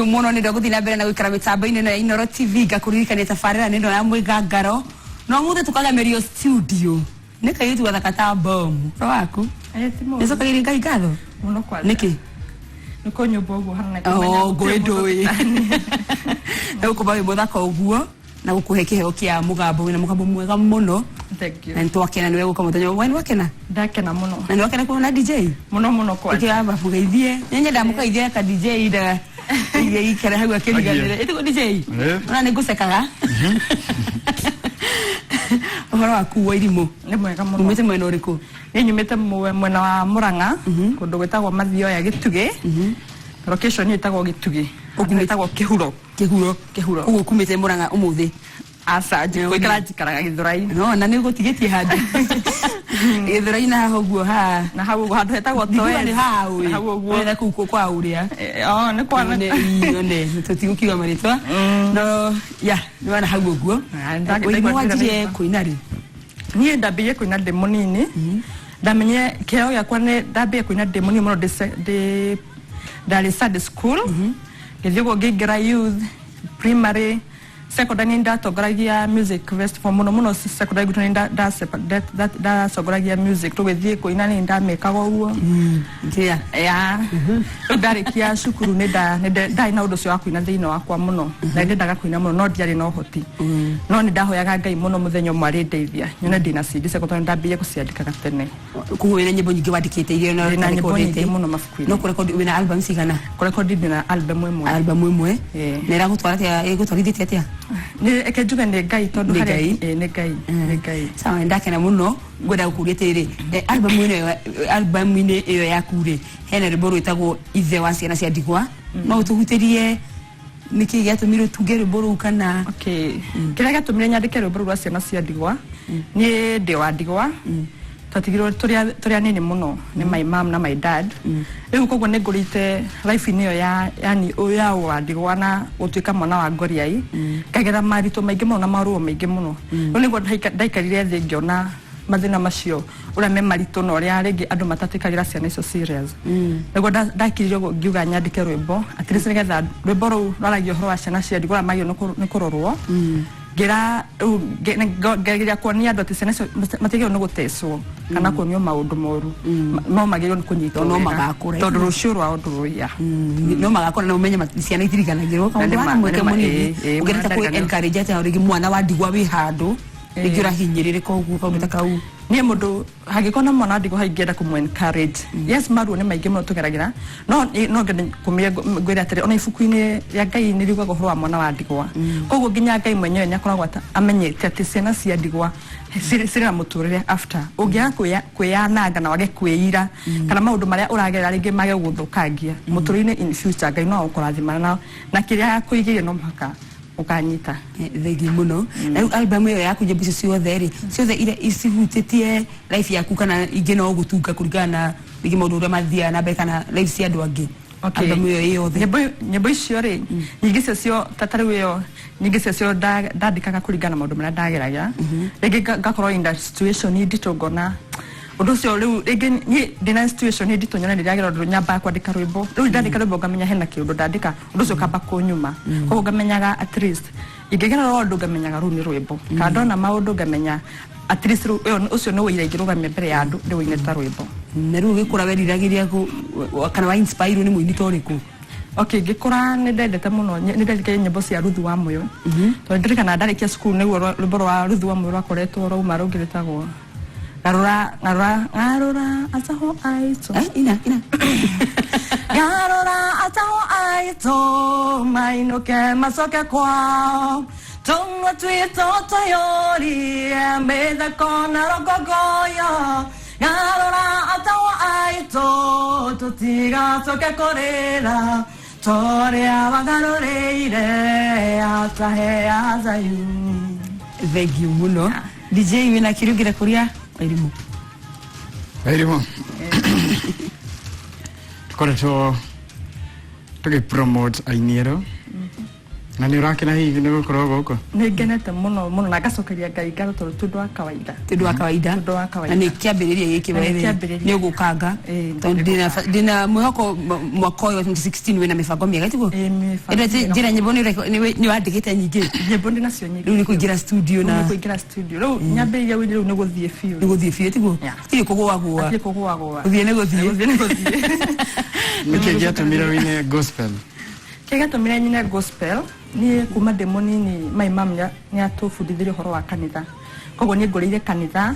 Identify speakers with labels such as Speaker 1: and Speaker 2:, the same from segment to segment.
Speaker 1: Muno ni dogo dina bere na wikara mitaba ino na Inoro TV gakuririkania tafarira nino ya mwigangaro no muthe tukaga merio studio nika yitu wathakata bomb ro waku niso kagiri ngai gatho
Speaker 2: muno kwa
Speaker 1: niki
Speaker 2: niko nyumba uguo hana
Speaker 1: oh gwendoi na ukubawe muthaka uguo na gukuhe kiheo kia mugambo wina mugambo mwega muno.
Speaker 2: Thank you.
Speaker 1: Na twakena niwe guka muthenya wenu wakena
Speaker 2: ndakena muno
Speaker 1: na niwakena kuona DJ
Speaker 2: muno kwa
Speaker 1: ikiwa bafugeithie nyenye ndamukaithia ka DJ da ile ikara hau akiriganire ituko DJ ona ningusekaga ohoro waku wa irimu
Speaker 2: ni mwega muno
Speaker 1: umete mwena uriku
Speaker 2: ni nyumete mwena wa Murang'a kundu gwetagwo Mathio ya Gitugi location yetagwo Gitugi ogumetago Kihuro
Speaker 1: ugu kumete Murang'a umuthi
Speaker 2: asa kwikara jikaraga Githurai
Speaker 1: no na ni gutigitie handi Githurai na hoguo ha
Speaker 2: na hau handu hetagwo
Speaker 1: Toe ni ha ui hau uguo na kuko kwa uria
Speaker 2: ni kwa
Speaker 1: ne tutigukiwa maritwa no ya ni wana hau uguo ndagite kuina ri
Speaker 2: ni ndambie kuina ndi munini ndamenye keo yakwa ni ndambie kuina ndi munini muno de Dar es Salaam school ngithigwo ngigira youth primary secondary ndatogoragia music festival muno secondary gutu da sogoragia music tugithie kuina ni ndamekaga uguo
Speaker 1: ndia
Speaker 2: ya ndarikia cukuru ni ndai na undu cio wa kuina thiini wakwa muno na ndendaga kuina muno no ndiari no hoti no ni ndahoyaga Ngai muno muthenya mwari ndeithia nyone ndina CD secondary ndambie guciandikaga tene
Speaker 1: kuhuira nyimbo nyingi wandikite irio na
Speaker 2: recordite muno mafuku
Speaker 1: no kurekodi wina album cigana
Speaker 2: kurekodi na album
Speaker 1: imwe na ira gutwarithite atia
Speaker 2: ni ekejuga ni Ngai tondu hari ni Ngai
Speaker 1: sawa ndakena muno ngoda gukurite ri album ine iyo yakure hena riboro itagwo ithe wa ciana cia ndigwa no utugutirie niki giatumire tugere boru kana
Speaker 2: okay kira gatumire nyandike riboro rwa ciana cia ndigwa ni ndi wa ndigwa tatigiro turia nini muno ni my mom na my dad riu koguo ni ngurite life niyo yani uya wa ndigwa na gutuika mwana wa Ngoriai kagera marito maingi muno na maruo maingi muno no niguo ndaikarire thi ngiona mathina macio uria me marito no ria ringi andu matatikagira ciana icio serious niguo ndakiririo ngiuga nyandike rwimbo at least nigetha rwimbo ru rwaragio horo wa ciana cia ndigwa magio ni kurorwo gira geria kuonia andu ati ciana icio matigio ni guteswo kana kuonio maundu moru no magirwo ni kunyitwo
Speaker 1: no magakure
Speaker 2: tondu rucio rwa undu ruya
Speaker 1: no magakore na umenye ciana itiriganagirwo kaundu wa mweke munini ugereta ku encourage ati aurigi mwana wa ndigwa wi handu igira hinyirire koguo kaundu takau
Speaker 2: ni mundu hagikona mwana ndigwa haingenda kumu encourage yes maruo ni maingi muno tugeragira no ngende gwira atiri ona ifuku-ini ya Ngai ni rigwa horo wa mwana wa ndigwa koguo nginya Ngai mwenyewe nyakoragwo amenyete ati ciana cia ndigwa siri na muturire after ugia kwiyananga na wage kwiyira kana maundu maria uragerera ringi mage guthukangia muturire in future Ngai no ukurathimana na kiria kuigirie no mpaka ukanyita
Speaker 1: thegi muno na album iyo yaku nyebicio ciothe ire isihutitie life yaku kana ingi no gutunga kuringana ringi maundu uria mathia na mbere kana life cia andu angi album iyo yothe
Speaker 2: nyimbo icio ri nyingi cio tatari iyo nyingi cio ndandikaga kuringana maundu maria ndageragia ringi ngakorwo in that situation ndito ngona undu cio riu ringi ni ndina situation ndito nyona ndiragera undu nyamba kwandika rwimbo riu ndandika rwimbo ngamenya hena kiundu ndandika undu cio kamba kunyuma koguo ngamenyaga at least ingegera undu ngamenyaga ru ni rwimbo kana ndona maundu ngamenya at least ucio no wira ingirugamia mbere ya andu ndi wineta rwimbo
Speaker 1: na riu gikura weriragiria kana wa inspire ni muini toriku
Speaker 2: okay gikura ni ndendete muno ni ndendete nyimbo cia Ruthu wa Moyo to ndirikana ndarikia school niguo rwimbo rwa Ruthu wa Moyo rwakoretwo rauma rungiritagwo Garura ataho aito
Speaker 1: ina
Speaker 2: Garura ataho aito maino ke masoke kwa Tonga tuito toyori Meda kona rogogoyo Garora atawa aito Tutiga toke korera Torea wagaroreire Atahe azayu.
Speaker 1: Thank you muno. DJ wina kirugira kuria Wairimu.
Speaker 3: Wairimu. Tukoretwo tugipromote Ainiero. Na ni urakena hivi ni gukorwo guko.
Speaker 2: Ni ngenete muno muno na gacokeria Ngai ngatho tundu wa kawaida.
Speaker 1: Tundu wa kawaida. Na ni kiambiriria giki wewe. Ni ugukanga. Tondu dina mwako mwako 2016 wena mifango miega tiguo. Ira njira nyimbo ni wandikite nyingi.
Speaker 2: Nyimbo ndina cio nyingi.
Speaker 1: Ni kuingira studio na.
Speaker 2: Ni kuingira studio. Ro nyambiriria wili ni guthie fiu.
Speaker 1: Ni guthie fiu tiguo. Ti kugwa.
Speaker 2: Ti kugwa.
Speaker 1: Guthie ni guthie.
Speaker 3: Niki giatumira wine gospel.
Speaker 2: Kigatumira nyine gospel ni kuma demoni ni my mom ni atufundithirie horo wa kanitha. Koguo ni ngorire kanitha.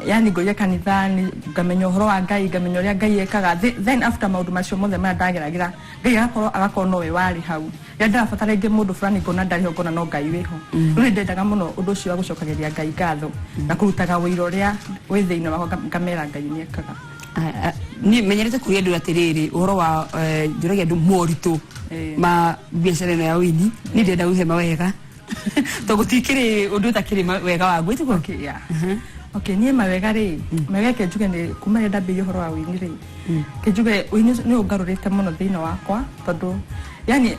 Speaker 2: Yani ngorire kanitha ni ngamenya horo wa Ngai, ngamenya uria Ngai ekaga. Then after maundu macio mothe mara ndageragira Ngai agakorwo no we wari hau. Ya ndabatara ingi mundu fulani ngona ndari ho ngona no Ngai wiho. Riu ndendaga muno undu ucio wa gucokageria Ngai ngatho na kurutaga wira uria wi thiini wa ngamera Ngai ni ekaga.
Speaker 1: Ni menyerete kuria ndu atiriri uhoro wa njuragia ndu moritu ma biashara ya wini ni ndenda uhe mawega to gutikiri undu takiri wega wa gwitu ko.
Speaker 2: Okay, yeah. Okay, ni mawega ri mawega ke njuge ni kuma ndenda bi uhoro wa wini ri ke njuge wini ni ugarurite muno thiini wakwa tondu yani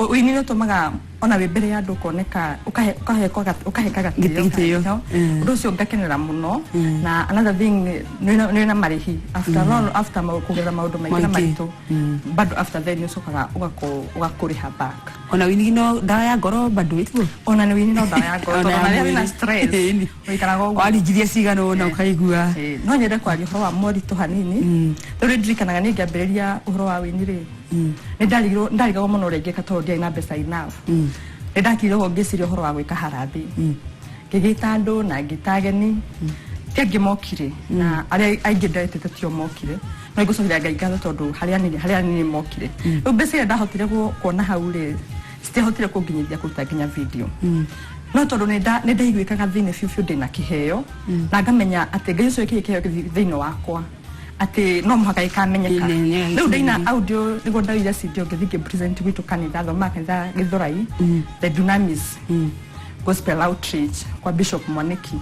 Speaker 2: wini no tumaga ona we mbere ya ndu koneka ukaheka gatio undu ucio ngakenera muno. Na another thing ni na marihi after kugera maundu maingi na maitu bado after then ucokaga ugakuriha back.
Speaker 1: Ona wini no dawa ya ngoro bado itu
Speaker 2: ona ni wini no dawa ya ngoro ona ni na stress wikaraga
Speaker 1: waringiria cigano na ukaigua
Speaker 2: no nyende kwaria uhoro wa moritu hanini riu ndirikanaga ni ngiambiriria uhoro wa wini ri ni ndarigagwo muno ringi katondu ndiari na mbeca enough. Ni ndakirwo ngiciria uhoro wa gwika harathi ngigita andu na ngitageni kenge mokire na aria aingi ndaitete tio mokire no igucokeria Ngai ngatho tondu haria nini mokire. Riu mbeca ndahotire kuona hau ri stihotire kunginyithia kuruta nginya video no tondu ni ndaiguikaga thiini fiu ndina kiheo na ngamenya ati Ngai ucio kiheo thiini wakwa ati no muhaka ikamenyeka. Riu ndina audio niguo ndawira CD ngithige present witu kanitha thoma kanitha Githurai the Dunamis Gospel Outreach kwa Bishop Mwaniki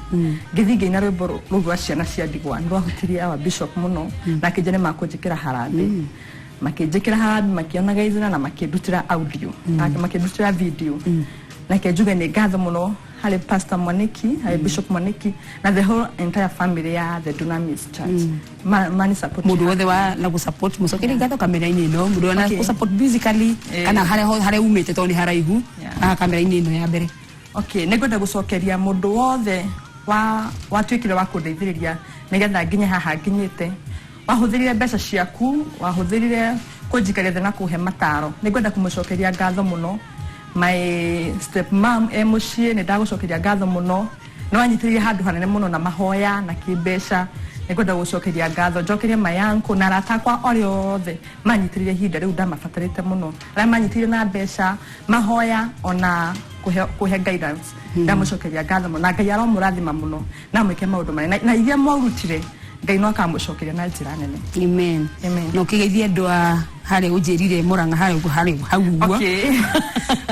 Speaker 2: ngithige ina rwimbo rwa ciana cia ndigwa ndwahutirie awa Bishop muno na kijane makunjikira harathi makinjikira harathi makionaga izina na makindutira audio makindutira video na kejuge ni ngatho muno hari Pastor Mwaniki, hari Bishop Mwaniki na the whole entire family ya the Dunamis Church. Mani support
Speaker 1: mudu wothe wa na gusupport musokeri ngatho kamera-ini no mudu na gusupport musically kana hare umite to ni haraihu kamera-ini no ya mbere.
Speaker 2: Okay, nigwenda gucokeria mundu wothe watwikire wa kundeithiriria nigetha nginye haha nginyite wahuthirire mbeca ciaku wahuthirire kunjikaria na kuhe mataro nigwenda kumucokeria ngatho muno. My step mom mucie ni ndagucokeria ngatho muno no anyitiririe handu hanene muno na mahoya na kibesha nigwenda gucokeria ngatho njokerie mayanku na ratakwa oriothe manyitiririe hinda riu ndamabatarite muno aria manyitiririe na besha mahoya ona kuhe guidance ndamucokeria ngatho muno na Ngai aromurathima muno na mwike maundu manene na iria mwarutire Ngai no akamucokeria na njira nene.
Speaker 1: Amen. No kigeithie andu hare ujirire Muranga hare hau.
Speaker 2: Okay.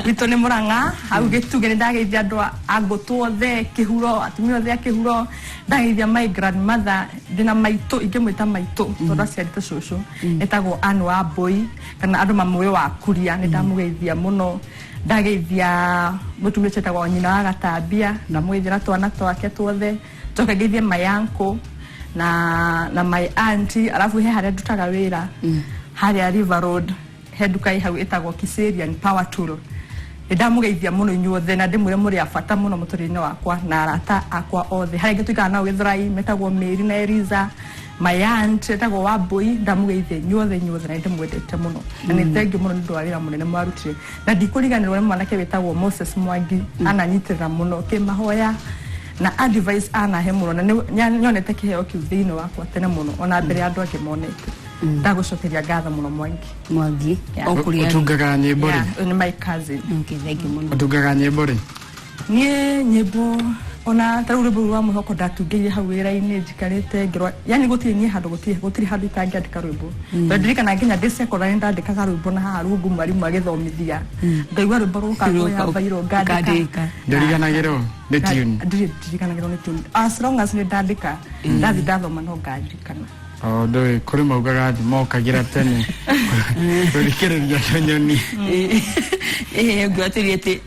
Speaker 2: Wito ni Muranga hau gituge ni ndageithia andu agutu othe kihuro atumia othe kihuro ndageithia my grandmother dina maito ingemwita maito tondu aciarite cucu etagwo Anu wa Boy kana andu mamwe wa kuria ni ndamugeithia muno. Ndageithia mutumia cetagwo nyina wa Gatambia na mwithira twana twake tuothe njokegeithie mayanko na my auntie alafu he haria ndutaga wira haria River Road he nduka hau etagwo Kiserian Power Tool. Ndamugeithia muno inyuothe na ndimwire muri abata muno muturine wakwa na arata akwa othe haria ngituika nao Githurai metagwo Mary na Eliza my aunt etagwo Wambui ndamugeithia inyuothe na ndimwendete muno na ni thengi muno ndu arira munene mwarutire na ndikuriganirwo ni mwanake wetagwo Moses Mwangi ananyitirira muno kimahoya na advice ana he muno na nyonete kiheo kiu thiini wakwa tene muno ona mbere andu angi monete ndagucokeria ngatho muno
Speaker 1: Mwangi okuria
Speaker 3: utungaga nyimbo ri
Speaker 2: ni my cousin
Speaker 1: okay thank you muno
Speaker 3: utungaga nyimbo ri
Speaker 2: nie nyimbo ona taru rwimbo rwa muhoko ndatungiire hau wira-ini njikarite ngirwa yani gutiri nie handu gutiri handu itangiandika rwimbo ndirikana nginya ndi secondary ndandikaga rwimbo na haha rungu mwarimu agithomithia ngaigua rwimbo rukagoya bairo ngandika
Speaker 3: ndiriganagirwo ni tune
Speaker 2: ndiriganagirwo ni tune as long as ni ndandika ndathi ndathoma no ngandirikana
Speaker 3: ndoi kuri maugaga ati mokagira tene kurikiriria nyoni
Speaker 1: ngwatirie ati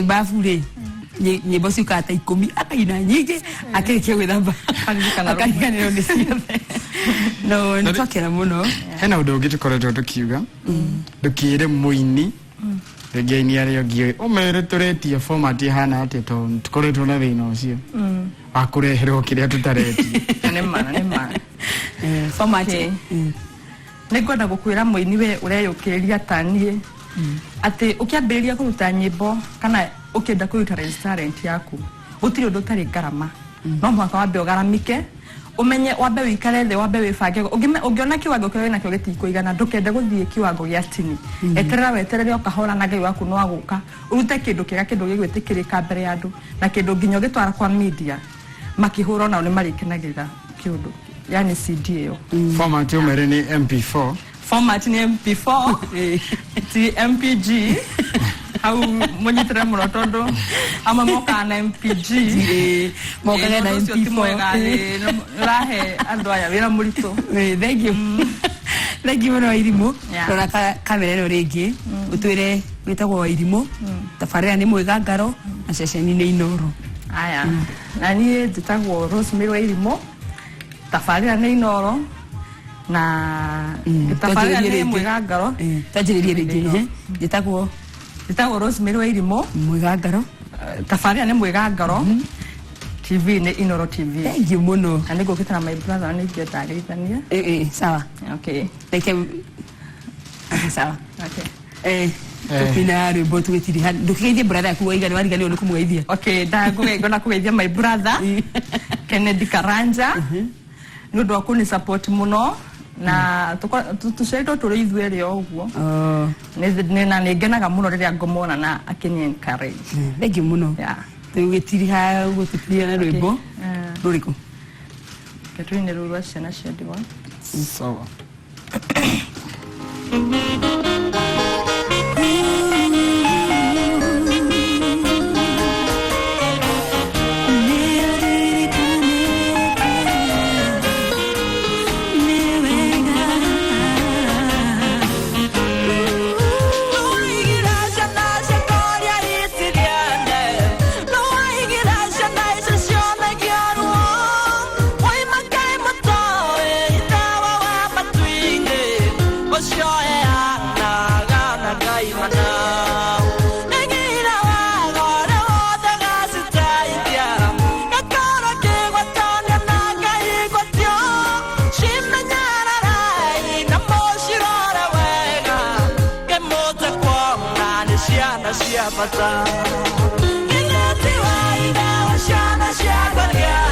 Speaker 1: bafu ri nyimbo ciukata 10 akaina nyingi akirikia gwithamba akarikanirwo ni ciothe no nitwakira muno
Speaker 3: hena undu ungi tukoretwo tukiuga ndukire muini regaini ario ngi umere turetie format hana ati to tukoretwo na thina ucio akureherwo kiria tutaretie
Speaker 2: ni mana format ningwenda gukwira muini we ureyukiria tanie ati ukiambiriria kuruta nyimbo kana ukienda kuruta restaurant yaku gutiri undu tari garama no mwaka wambe ugaramike umenye wambe wikare the wambe wifange ungiona kiwango kio wina kio gitikuigana ndukende guthie kiwango gia tini eterera weterere ukahora na ngai waku no aguka urute kindu kiga kindu gigwitikirika mbere ya andu na kindu nginyo gitwara kwa media makihura nao ni marikenagirira kiundu yani CD yo
Speaker 3: format umere ni MP4
Speaker 2: format ni MP4 ti MPG au monyitira muno tondu ama moka na MPG
Speaker 1: moka na MP4
Speaker 2: rahe andu aya wira murito
Speaker 1: thank you thank you muno Irimo rora kamera ino ringi utwire witagwo Irimo tafarira ni mwigangaro na ceceni ni Inoro
Speaker 2: aya na ni njitagwo Rosemary Irimo tafarira ni Inoro na tafarira ni mwigangaro
Speaker 1: tajiririe ringi njitagwo
Speaker 2: Rosemary Irimo
Speaker 1: mwigangaro
Speaker 2: tafarira ni mwigangaro TV ni Inoro TV
Speaker 1: thank you muno
Speaker 2: and go kitana my brother ni ngeta agithania
Speaker 1: sawa
Speaker 2: okay
Speaker 1: sawa
Speaker 2: okay
Speaker 1: tukina rwimbo twitiri ndukigeithia brother yaku waigani warigani uri kumweithia
Speaker 2: okay ngona kugeithia my brother Kennedy Karanja nundu wa kuni support muno na tuceretwo turi ithueri oguo nina ningenaga muno riria ngomona na akini encourage
Speaker 1: thank you muno tugitiri ha gutupia na rwimbo ruriko
Speaker 2: ketwine rurwa ciana cia ndigwa
Speaker 3: sawa
Speaker 4: Yeah.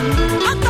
Speaker 1: Aka